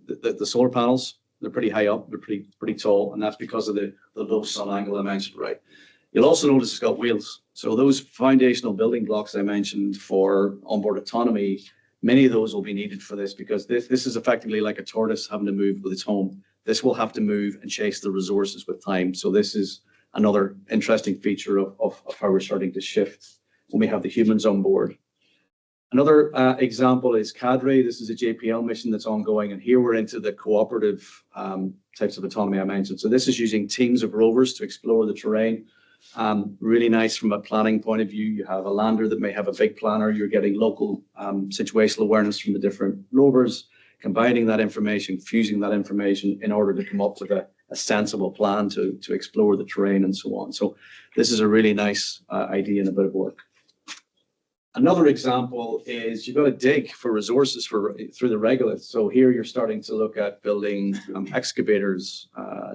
the solar panels, they're pretty high up, they're pretty tall, and that's because of the low sun angle I mentioned, right? You'll also notice it's got wheels. So those foundational building blocks I mentioned for onboard autonomy, many of those will be needed for this, because this is effectively like a tortoise having to move with its home. This will have to move and chase the resources with time. So this is another interesting feature of how we're starting to shift when we have the humans on board. Another example is CADRE. This is a JPL mission that's ongoing, and here we're into the cooperative types of autonomy I mentioned. So this is using teams of rovers to explore the terrain. Really nice from a planning point of view. You have a lander that may have a big planner. You're getting local situational awareness from the different rovers, combining that information, fusing that information in order to come up with a sensible plan to explore the terrain and so on. So this is a really nice idea and a bit of work. Another example is you've got to dig for resources through the regolith. So here you're starting to look at building excavators,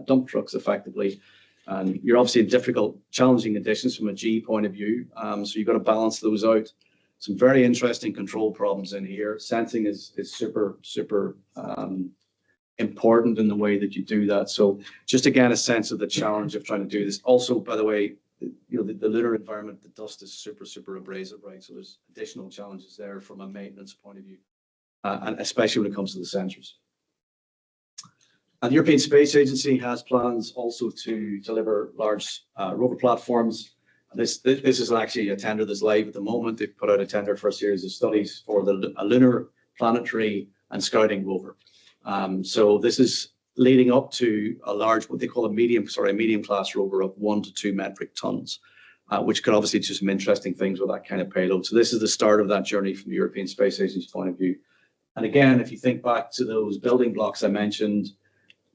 dump trucks effectively. And you're obviously in difficult, challenging conditions from a G point of view. So you've got to balance those out. Some very interesting control problems in here. Sensing is super important in the way that you do that. So just again, a sense of the challenge of trying to do this. Also, by the way, the lunar environment, the dust is super abrasive, right? So there's additional challenges there from a maintenance point of view, and especially when it comes to the sensors. And the European Space Agency has plans also to deliver large rover platforms. This is actually a tender that's live at the moment. They've put out a tender for a series of studies for a lunar, planetary, and scouting rover. So this is leading up to a large, what they call a medium class rover of 1 to 2 metric tons, which could obviously do some interesting things with that kind of payload. So this is the start of that journey from the European Space Agency's point of view. And again, if you think back to those building blocks I mentioned,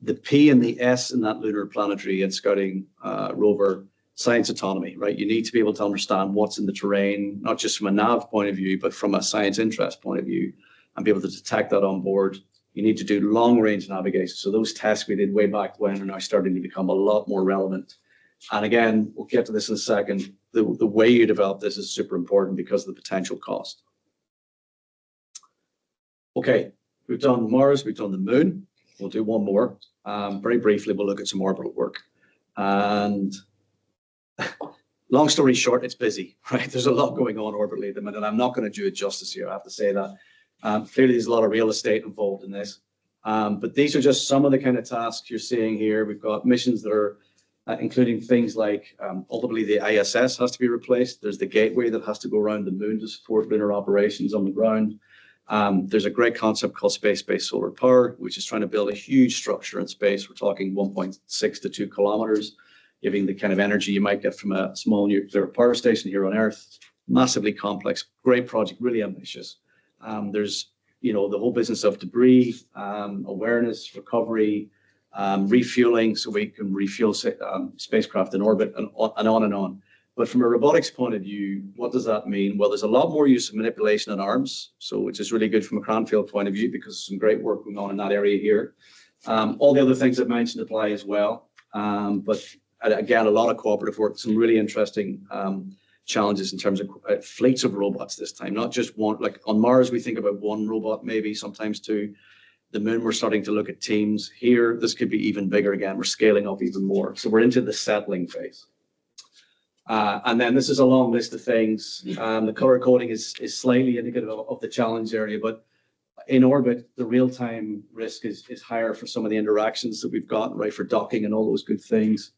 the P and the S in that lunar, planetary, and scouting rover, science autonomy, right? You need to be able to understand what's in the terrain, not just from a nav point of view, but from a science interest point of view, and be able to detect that on board. You need to do long range navigation. So those tests we did way back when are now starting to become a lot more relevant. And again, we'll get to this in a second. The way you develop this is super important because of the potential cost. Okay, we've done Mars, we've done the moon. We'll do one more. Very briefly, we'll look at some orbital work. And long story short, it's busy, right? There's a lot going on orbitally at the minute. I'm not going to do it justice here, I have to say that. Clearly, there's a lot of real estate involved in this. But these are just some of the kind of tasks you're seeing here. We've got missions that are including things like ultimately the ISS has to be replaced. There's the gateway that has to go around the moon to support lunar operations on the ground. There's a great concept called space-based solar power, which is trying to build a huge structure in space. We're talking 1.6 to 2 kilometers, giving the kind of energy you might get from a small nuclear power station here on Earth. Massively complex, great project, really ambitious. There's, the whole business of debris, awareness, recovery, refueling, so we can refuel spacecraft in orbit, and on and on. But from a robotics point of view, what does that mean? Well, there's a lot more use of manipulation on arms, which is really good from a Cranfield point of view, because there's some great work going on in that area here. All the other things I've mentioned apply as well. But again, a lot of cooperative work, some really interesting challenges in terms of fleets of robots this time, not just one. Like on Mars, we think about one robot, maybe sometimes two. The moon, we're starting to look at teams. Here, this could be even bigger again. We're scaling up even more. So we're into the settling phase. And then this is a long list of things. The color coding is slightly indicative of the challenge area, but in orbit, the real-time risk is higher for some of the interactions that we've got, right, for docking and all those good things,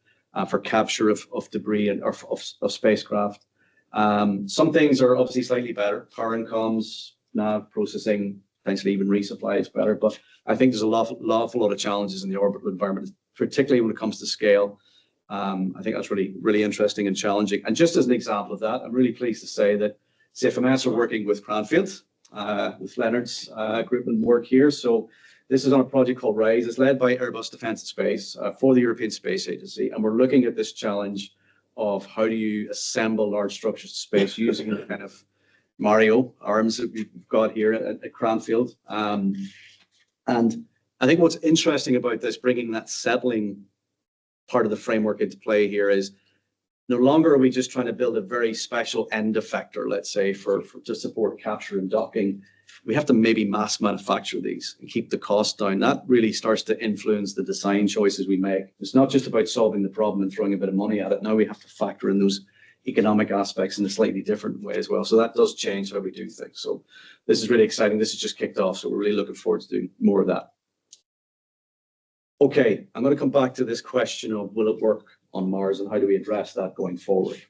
for capture of debris and of spacecraft. Some things are obviously slightly better. Power and comms, nav processing, potentially even resupply is better. But I think there's a awful lot of challenges in the orbital environment, particularly when it comes to scale. I think that's really, really interesting and challenging. And just as an example of that, I'm really pleased to say that CFMS are working with Cranfield, with Leonard's group and work here. So this is on a project called RAeS. It's led by Airbus Defence and Space for the European Space Agency. And we're looking at this challenge of how do you assemble large structures of space using the kind of Mario arms that we've got here at Cranfield. And I think what's interesting about this, bringing that settling part of the framework into play here, is no longer are we just trying to build a very special end effector, let's say, to support capture and docking. We have to maybe mass manufacture these and keep the cost down. That really starts to influence the design choices we make. It's not just about solving the problem and throwing a bit of money at it. Now we have to factor in those economic aspects in a slightly different way as well. So that does change how we do things. So this is really exciting. This has just kicked off. So we're really looking forward to doing more of that. Okay, I'm going to come back to this question of will it work on Mars and how do we address that going forward?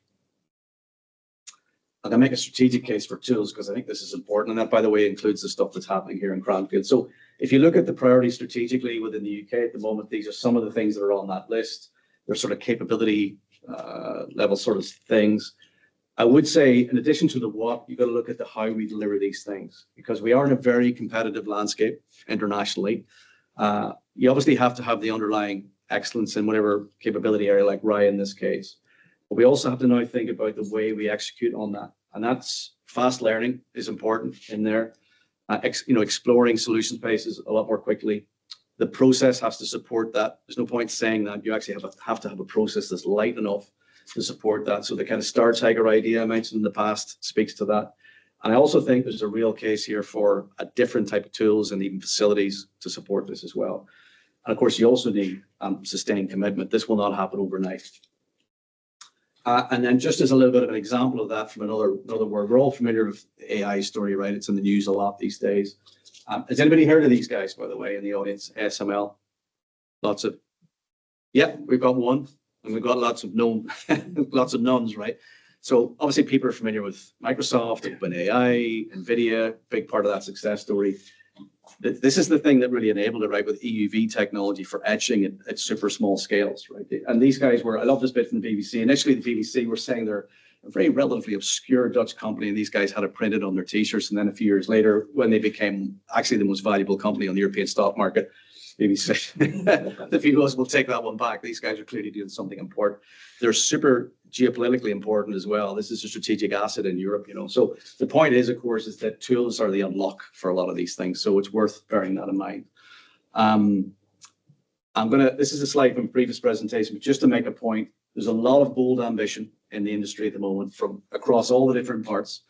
I'm going to make a strategic case for tools because I think this is important. And that, by the way, includes the stuff that's happening here in Cranfield. So if you look at the priorities strategically within the UK at the moment, these are some of the things that are on that list. They're sort of capability level sort of things. I would say, in addition to the what, you've got to look at the how we deliver these things, because we are in a very competitive landscape internationally. You obviously have to have the underlying excellence in whatever capability area, like RAAI in this case. But we also have to now think about the way we execute on that. And that's fast learning is important in there. Exploring solution spaces a lot more quickly. The process has to support that. There's no point saying that. You actually have to have a process that's light enough to support that. So the kind of Star Tiger idea I mentioned in the past speaks to that. And I also think there's a real case here for a different type of tools and even facilities to support this as well. And of course, you also need sustained commitment. This will not happen overnight. And then just as a little bit of an example of that from another word, we're all familiar with the AI story, right? It's in the news a lot these days. Has anybody heard of these guys, by the way, in the audience? ASML? Lots of, yeah, we've got one, and we've got lots of lots of nuns, right? So obviously people are familiar with Microsoft, OpenAI, NVIDIA, big part of that success story. This is the thing that really enabled it, right, with EUV technology for etching at super small scales, right? And these guys were, I love this bit from the BBC. Initially, the BBC were saying they're a very relatively obscure Dutch company, and these guys had it printed on their t-shirts. And then a few years later, when they became actually the most valuable company on the European stock market, BBC, the viewers will take that one back. These guys are clearly doing something important. They're super geopolitically important as well. This is a strategic asset in Europe, So the point is, of course, is that tools are the unlock for a lot of these things. So it's worth bearing that in mind. This is a slide from a previous presentation, but just to make a point, there's a lot of bold ambition in the industry at the moment from across all the different parts.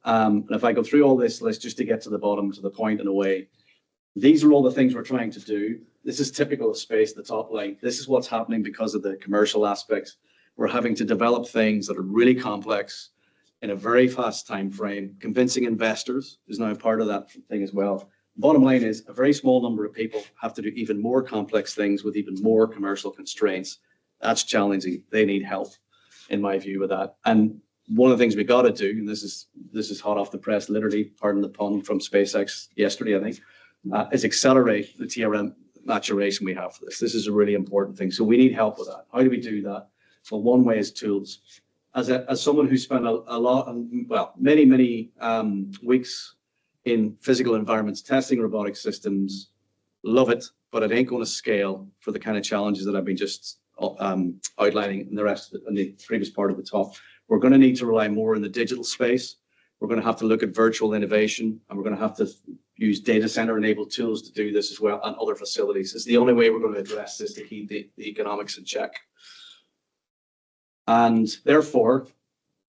And if I go through all this list just to get to the bottom, to the point in a way, these are all the things we're trying to do. This is typical of space, the top line. This is what's happening because of the commercial aspects. We're having to develop things that are really complex in a very fast time frame. Convincing investors is now part of that thing as well. Bottom line is a very small number of people have to do even more complex things with even more commercial constraints. That's challenging. They need help, in my view, with that. And one of the things we got to do, and this is hot off the press, literally, pardon the pun, from SpaceX yesterday, I think, is accelerate the TRM maturation we have for this. This is a really important thing. So we need help with that. How do we do that? Well, one way is tools. As someone who spent a lot, well, many weeks in physical environments testing robotic systems, love it, but it ain't going to scale for the kind of challenges that I've been just outlining in the previous part of the talk. We're going to need to rely more in the digital space. We're going to have to look at virtual innovation, and we're going to have to use data center enabled tools to do this as well, and other facilities. It's the only way we're going to address this to keep the economics in check. And therefore,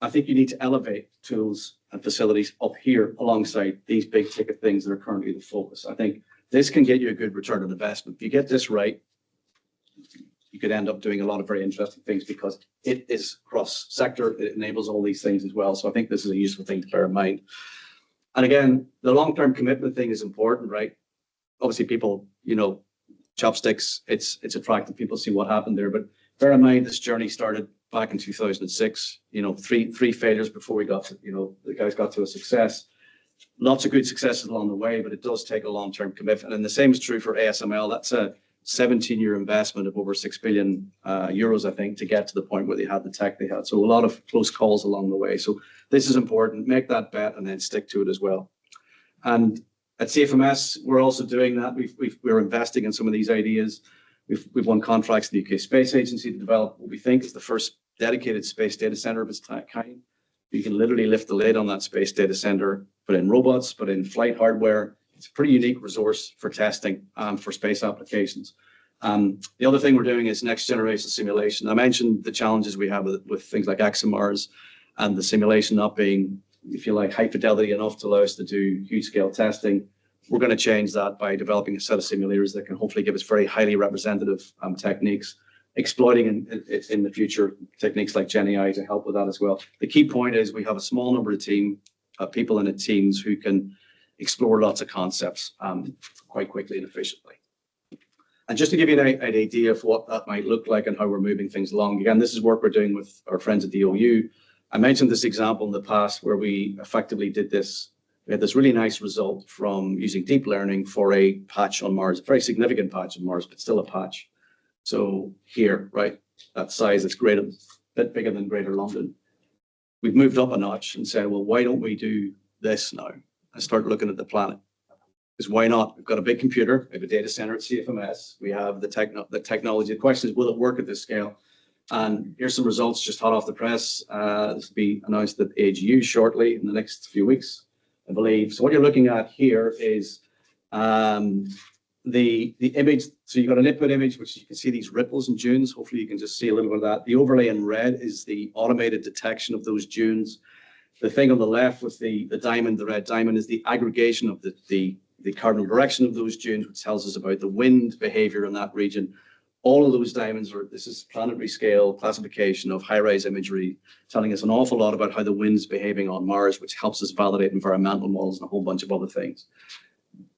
I think you need to elevate tools and facilities up here alongside these big ticket things that are currently the focus. I think this can get you a good return on investment. If you get this right, you could end up doing a lot of very interesting things because it is cross-sector. It enables all these things as well. So I think this is a useful thing to bear in mind. And again, the long-term commitment thing is important, right? Obviously, people, chopsticks, it's attractive. People see what happened there. But bear in mind, this journey started back in 2006, three failures before we got to, the guys got to a success. Lots of good successes along the way, but it does take a long-term commitment. And the same is true for ASML. That's a 17-year investment of over 6 billion euros, I think, to get to the point where they had the tech they had. So a lot of close calls along the way. So this is important. Make that bet and then stick to it as well. And at CFMS, we're also doing that. We're investing in some of these ideas. We've won contracts in the UK Space Agency to develop what we think is the first dedicated space data center of its kind. You can literally lift the lid on that space data center, put in robots, put in flight hardware. It's a pretty unique resource for testing for space applications. The other thing we're doing is next generation simulation. I mentioned the challenges we have with things like ExoMars and the simulation not being, if you like, high fidelity enough to allow us to do huge scale testing. We're going to change that by developing a set of simulators that can hopefully give us very highly representative techniques, exploiting in the future techniques like GenAI to help with that as well. The key point is we have a small number of people in the teams who can explore lots of concepts quite quickly and efficiently. And just to give you an idea of what that might look like and how we're moving things along, again, this is work we're doing with our friends at the OU. I mentioned this example in the past where we effectively did this. We had this really nice result from using deep learning for a patch on Mars, a very significant patch on Mars, but still a patch. So here, right, that size is greater, a bit bigger than Greater London. We've moved up a notch and said, well, why don't we do this now and start looking at the planet? Because why not? We've got a big computer, we have a data center at CFMS, we have the technology. The question is, will it work at this scale? And here's some results just hot off the press. This will be announced at AGU shortly in the next few weeks, I believe. So what you're looking at here is the image. So you've got an input image, which you can see these ripples and dunes. Hopefully you can just see a little bit of that. The overlay in red is the automated detection of those dunes. The thing on the left with the diamond, the red diamond, is the aggregation of the cardinal direction of those dunes, which tells us about the wind behavior in that region. All of those diamonds this is planetary scale classification of high-rise imagery, telling us an awful lot about how the wind's behaving on Mars, which helps us validate environmental models and a whole bunch of other things.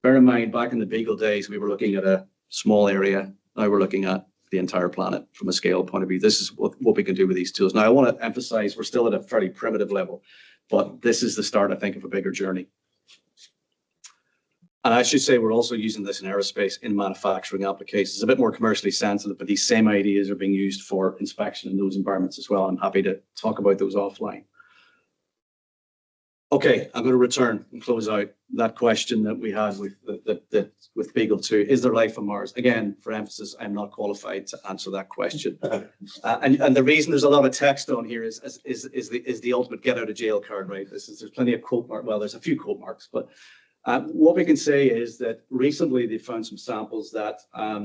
Bear in mind, back in the Beagle days, we were looking at a small area. Now we're looking at the entire planet from a scale point of view. This is what we can do with these tools. Now, I want to emphasize we're still at a fairly primitive level, but this is the start, I think, of a bigger journey. And I should say we're also using this in aerospace in manufacturing applications. It's a bit more commercially sensitive, but these same ideas are being used for inspection in those environments as well. I'm happy to talk about those offline. Okay, I'm going to return and close out that question that we had with Beagle 2. Is there life on Mars? Again, for emphasis, I'm not qualified to answer that question. And the reason there's a lot of text on here is the ultimate get out of jail card, right? There's plenty of quote marks. Well, there's a few quote marks, but what we can say is that recently they found some samples that, I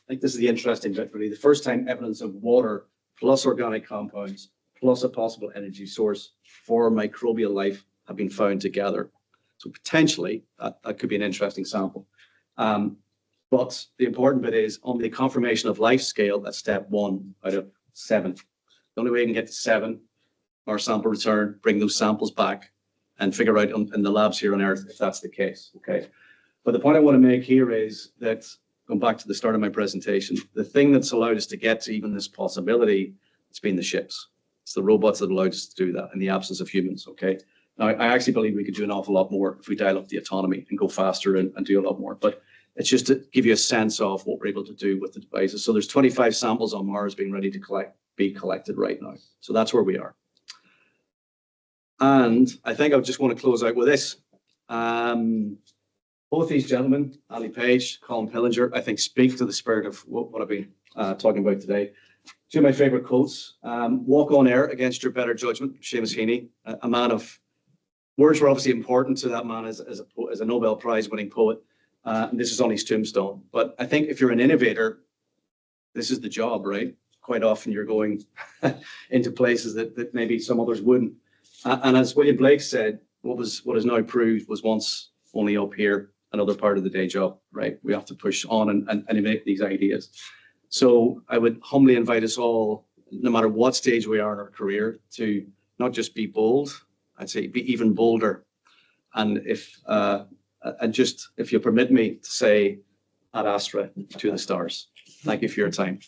think this is the interesting bit really, the first time evidence of water plus organic compounds plus a possible energy source for microbial life have been found together. So potentially that could be an interesting sample. But the important bit is on the confirmation of life scale, that's step 1 out of 7. The only way you can get to 7, our sample return, bring those samples back and figure out in the labs here on Earth if that's the case, okay? But the point I want to make here is that going back to the start of my presentation, the thing that's allowed us to get to even this possibility, it's been the ships. It's the robots that allowed us to do that in the absence of humans, okay? Now, I actually believe we could do an awful lot more if we dial up the autonomy and go faster and do a lot more. But it's just to give you a sense of what we're able to do with the devices. So there's 25 samples on Mars being ready to be collected right now. So that's where we are. And I think I just want to close out with this. Both these gentlemen, Ali Page, Colin Pillinger, I think speak to the spirit of what I've been talking about today. Two of my favorite quotes, walk on air against your better judgment, Seamus Heaney, a man of, words were obviously important to that man as a Nobel Prize winning poet. And this is on his tombstone. But I think if you're an innovator, this is the job, right? Quite often you're going into places that maybe some others wouldn't. And as William Blake said, what is now proved was once only up here, another part of the day job, right? We have to push on and innovate these ideas. So I would humbly invite us all, no matter what stage we are in our career, to not just be bold, I'd say be even bolder. And if you permit me to say, ad astra, to the stars. Thank you for your time.